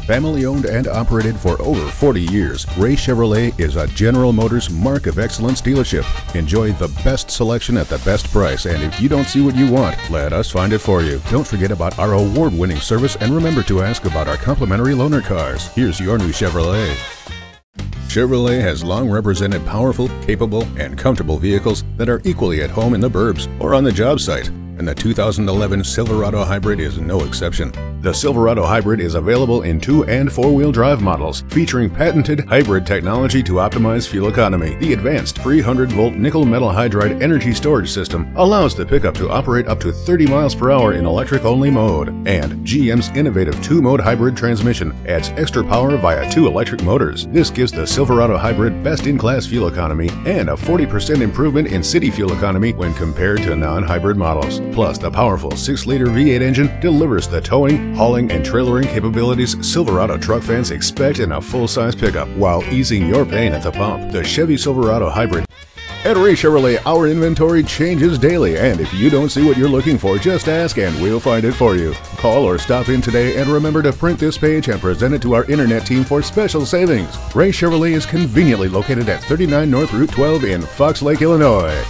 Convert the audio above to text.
Family owned and operated for over 40 years, Ray Chevrolet is a General Motors Mark of Excellence dealership. Enjoy the best selection at the best price, and if you don't see what you want, let us find it for you. Don't forget about our award-winning service, and remember to ask about our complimentary loaner cars. Here's your new Chevrolet. Chevrolet has long represented powerful, capable, and comfortable vehicles that are equally at home in the burbs or on the job site, and the 2011 Silverado Hybrid is no exception. The Silverado Hybrid is available in 2- and 4-wheel drive models, featuring patented hybrid technology to optimize fuel economy. The advanced 300-volt nickel metal hydride energy storage system allows the pickup to operate up to 30 miles per hour in electric-only mode, and GM's innovative 2-mode hybrid transmission adds extra power via 2 electric motors. This gives the Silverado Hybrid best-in-class fuel economy and a 40% improvement in city fuel economy when compared to non-hybrid models. Plus, the powerful 6-liter V8 engine delivers the towing, hauling, and trailering capabilities Silverado truck fans expect in a full-size pickup while easing your pain at the pump. The Chevy Silverado Hybrid. At Ray Chevrolet, our inventory changes daily, and if you don't see what you're looking for, just ask and we'll find it for you. Call or stop in today, and remember to print this page and present it to our internet team for special savings. Ray Chevrolet is conveniently located at 39 North Route 12 in Fox Lake, Illinois.